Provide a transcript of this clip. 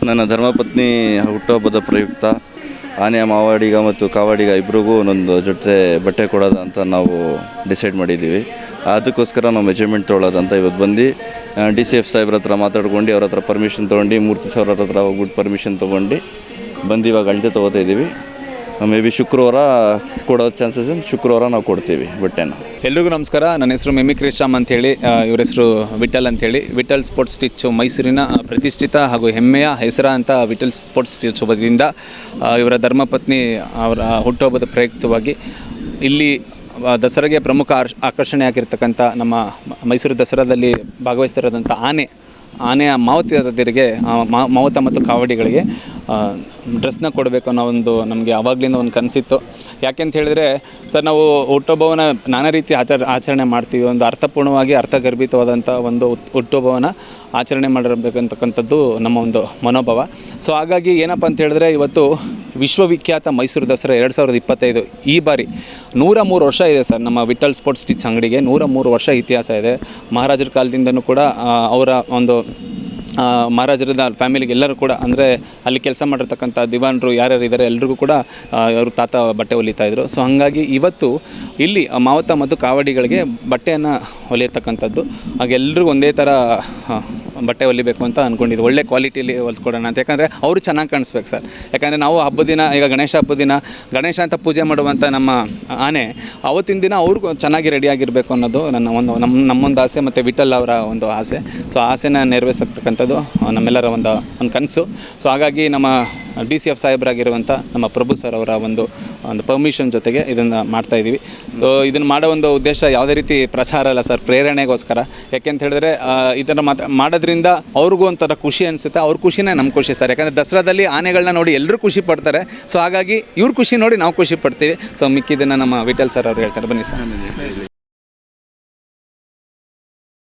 ನನ್ನ ಧರ್ಮಪತ್ನಿ ಹುಟ್ಟುಹಬ್ಬದ ಪ್ರಯುಕ್ತ ಆನೆಯ ಮಾವಾಡಿಗ ಮತ್ತು ಕಾವಾಡಿಗ ಇಬ್ಬರಿಗೂ ಒಂದೊಂದು ಜೊತೆ ಬಟ್ಟೆ ಕೊಡೋದು ಅಂತ ನಾವು ಡಿಸೈಡ್ ಮಾಡಿದ್ದೀವಿ. ಅದಕ್ಕೋಸ್ಕರ ನಾವು ಮೆಜರ್ಮೆಂಟ್ ತೊಗೊಳ್ಳೋದಂತ ಇವತ್ತು ಬಂದು DCF ಸಾಹೇಬ್ರ ಹತ್ರ ಮಾತಾಡ್ಕೊಂಡು ಅವ್ರ ಹತ್ರ ಪರ್ಮಿಷನ್ ತೊಗೊಂಡು ಮೂರ್ತಿ ಸಾವಿರ ಹತ್ರ ಹೋಗ್ಬಿಟ್ಟು ಪರ್ಮಿಷನ್ ತೊಗೊಂಡು ಬಂದು ಇವಾಗ ಅಳತೆ ತೊಗೋತಾ ಇದ್ದೀವಿ. ಮೇ ಬಿ ಶುಕ್ರವಾರ ಕೊಡೋ ಚಾನ್ಸಸ್ ಶುಕ್ರವಾರ ನಾವು ಕೊಡ್ತೀವಿ ಬಟ್ಟೆನ. ಎಲ್ರಿಗೂ ನಮಸ್ಕಾರ. ನನ್ನ ಹೆಸರು ಮಿಮಿಕ್ರಿ ಶ್ಯಾಮ್ ಅಂಥೇಳಿ, ಇವ್ರ ಹೆಸರು ವಿಠಲ್ ಅಂಥೇಳಿ. ವಿಠಲ್ ಸ್ಪೋರ್ಟ್ಸ್ ಸ್ಟಿಚ್ ಮೈಸೂರಿನ ಪ್ರತಿಷ್ಠಿತ ಹಾಗೂ ಹೆಮ್ಮೆಯ ಹೆಸರಾಂತ ವಿಠಲ್ ಸ್ಪೋರ್ಟ್ಸ್ ಸ್ಟಿಚ್ ವತಿಯಿಂದ ಇವರ ಧರ್ಮಪತ್ನಿ ಅವರ ಹುಟ್ಟುಹಬ್ಬದ ಪ್ರಯುಕ್ತವಾಗಿ ಇಲ್ಲಿ ದಸರಾಗೆ ಪ್ರಮುಖ ಆಕರ್ಷಣೆ ಆಗಿರ್ತಕ್ಕಂಥ ನಮ್ಮ ಮೈಸೂರು ದಸರಾದಲ್ಲಿ ಭಾಗವಹಿಸ್ತಿರೋದಂಥ ಆನೆಯ ಮಾವತಿಯರಿಗೆ ಮಾವತ ಮತ್ತು ಕಾವಡಿಗಳಿಗೆ ಡ್ರೆಸ್ನ ಕೊಡಬೇಕು ಅನ್ನೋ ಒಂದು ನಮಗೆ ಆವಾಗಲಿಂದ ಒಂದು ಕನಸಿತ್ತು. ಯಾಕೆಂತ ಹೇಳಿದರೆ ಸರ್, ನಾವು ಹುಟ್ಟುಹಬ್ಬವನ್ನು ನಾನಾ ರೀತಿ ಆಚರಣೆ ಮಾಡ್ತೀವಿ. ಒಂದು ಅರ್ಥಪೂರ್ಣವಾಗಿ ಅರ್ಥಗರ್ಭಿತವಾದಂಥ ಒಂದು ಹುಟ್ಟುಹಬ್ಬವನ್ನು ಆಚರಣೆ ಮಾಡಿರಬೇಕಂತಕ್ಕಂಥದ್ದು ನಮ್ಮ ಒಂದು ಮನೋಭಾವ. ಸೊ ಹಾಗಾಗಿ ಏನಪ್ಪ ಅಂತ ಹೇಳಿದ್ರೆ, ಇವತ್ತು ವಿಶ್ವವಿಖ್ಯಾತ ಮೈಸೂರು ದಸರಾ 2025 ಈ ಬಾರಿ 103 ವರ್ಷ ಇದೆ ಸರ್. ನಮ್ಮ ವಿಠಲ್ ಸ್ಪೋರ್ಟ್ಸ್ ಸ್ಟಿಚ್ ಅಂಗಡಿಗೆ 103 ವರ್ಷ ಇತಿಹಾಸ ಇದೆ. ಮಹಾರಾಜರ ಕಾಲದಿಂದನೂ ಕೂಡ ಅವರ ಒಂದು ಮಹಾರಾಜರದ ಫ್ಯಾಮಿಲಿಗೆ ಎಲ್ಲರೂ ಕೂಡ, ಅಂದರೆ ಅಲ್ಲಿ ಕೆಲಸ ಮಾಡಿರ್ತಕ್ಕಂಥ ದಿವಾನರು ಯಾರ್ಯಾರು ಇದ್ದಾರೆ ಎಲ್ರಿಗೂ ಕೂಡ ಅವರು ತಾತ ಬಟ್ಟೆ ಹೊಲಿತಾಯಿದ್ರು. ಸೊ ಹಾಗಾಗಿ ಇವತ್ತು ಇಲ್ಲಿ ಮಾವತ ಮತ್ತು ಕಾವಡಿಗಳಿಗೆ ಬಟ್ಟೆಯನ್ನು ಹೊಲಿಯತಕ್ಕಂಥದ್ದು, ಹಾಗೆ ಎಲ್ರಿಗೂ ಒಂದೇ ಥರ ಬಟ್ಟೆ ಹೊಲಿಬೇಕು ಅಂತ ಅಂದ್ಕೊಂಡಿದ್ದು. ಒಳ್ಳೆ ಕ್ವಾಲಿಟಿಯಲ್ಲಿ ಹೊಲಿಸ್ಕೊಡೋಣ ಅಂತ. ಯಾಕಂದರೆ ಅವರು ಚೆನ್ನಾಗಿ ಕಾಣಿಸ್ಬೇಕು ಸರ್. ಯಾಕಂದರೆ ನಾವು ಹಬ್ಬದ ದಿನ, ಈಗ ಗಣೇಶ ಹಬ್ಬದ ದಿನ ಗಣೇಶ ಅಂತ ಪೂಜೆ ಮಾಡುವಂಥ ನಮ್ಮ ಆನೆ ಅವತ್ತಿನ ದಿನ ಅವ್ರಿಗೂ ಚೆನ್ನಾಗಿ ರೆಡಿಯಾಗಿರಬೇಕು ಅನ್ನೋದು ನಮ್ಮೊಂದು ಆಸೆ ಮತ್ತು ವಿಠಲ್ ಅವರ ಒಂದು ಆಸೆ. ಸೊ ಆಸೆನ ನೆರವೇರಿಸತಕ್ಕಂಥದ್ದು ನಮ್ಮೆಲ್ಲರ ಒಂದು ಕನಸು. ಸೊ ಹಾಗಾಗಿ ನಮ್ಮ DCF ಸಾಹೇಬರಾಗಿರುವಂಥ ನಮ್ಮ ಪ್ರಭು ಸರ್ ಅವರ ಒಂದು ಪರ್ಮಿಷನ್ ಜೊತೆಗೆ ಇದನ್ನು ಮಾಡ್ತಾಯಿದ್ದೀವಿ. ಸೊ ಇದನ್ನು ಮಾಡೋ ಒಂದು ಉದ್ದೇಶ ಯಾವುದೇ ರೀತಿ ಪ್ರಚಾರ ಅಲ್ಲ ಸರ್, ಪ್ರೇರಣೆಗೋಸ್ಕರ. ಯಾಕೆಂತ ಹೇಳಿದ್ರೆ ಇದನ್ನು ಮಾಡೋದ್ರಿಂದ ಅವ್ರಿಗೂ ಒಂಥರ ಖುಷಿ ಅನಿಸುತ್ತೆ. ಅವ್ರ ಖುಷಿನೇ ನಮ್ಮ ಖುಷಿ ಸರ್. ಯಾಕಂದರೆ ದಸರಾದಲ್ಲಿ ಆನೆಗಳನ್ನ ನೋಡಿ ಎಲ್ಲರೂ ಖುಷಿ ಪಡ್ತಾರೆ. ಸೊ ಹಾಗಾಗಿ ಇವ್ರ ಖುಷಿ ನೋಡಿ ನಾವು ಖುಷಿ ಪಡ್ತೀವಿ. ಸೊ ಮಿಕ್ಕಿದ್ದನ್ನು ನಮ್ಮ ವಿಠಲ್ ಸರ್ ಅವ್ರು ಹೇಳ್ತಾರೆ. ಬನ್ನಿ ಸರ್.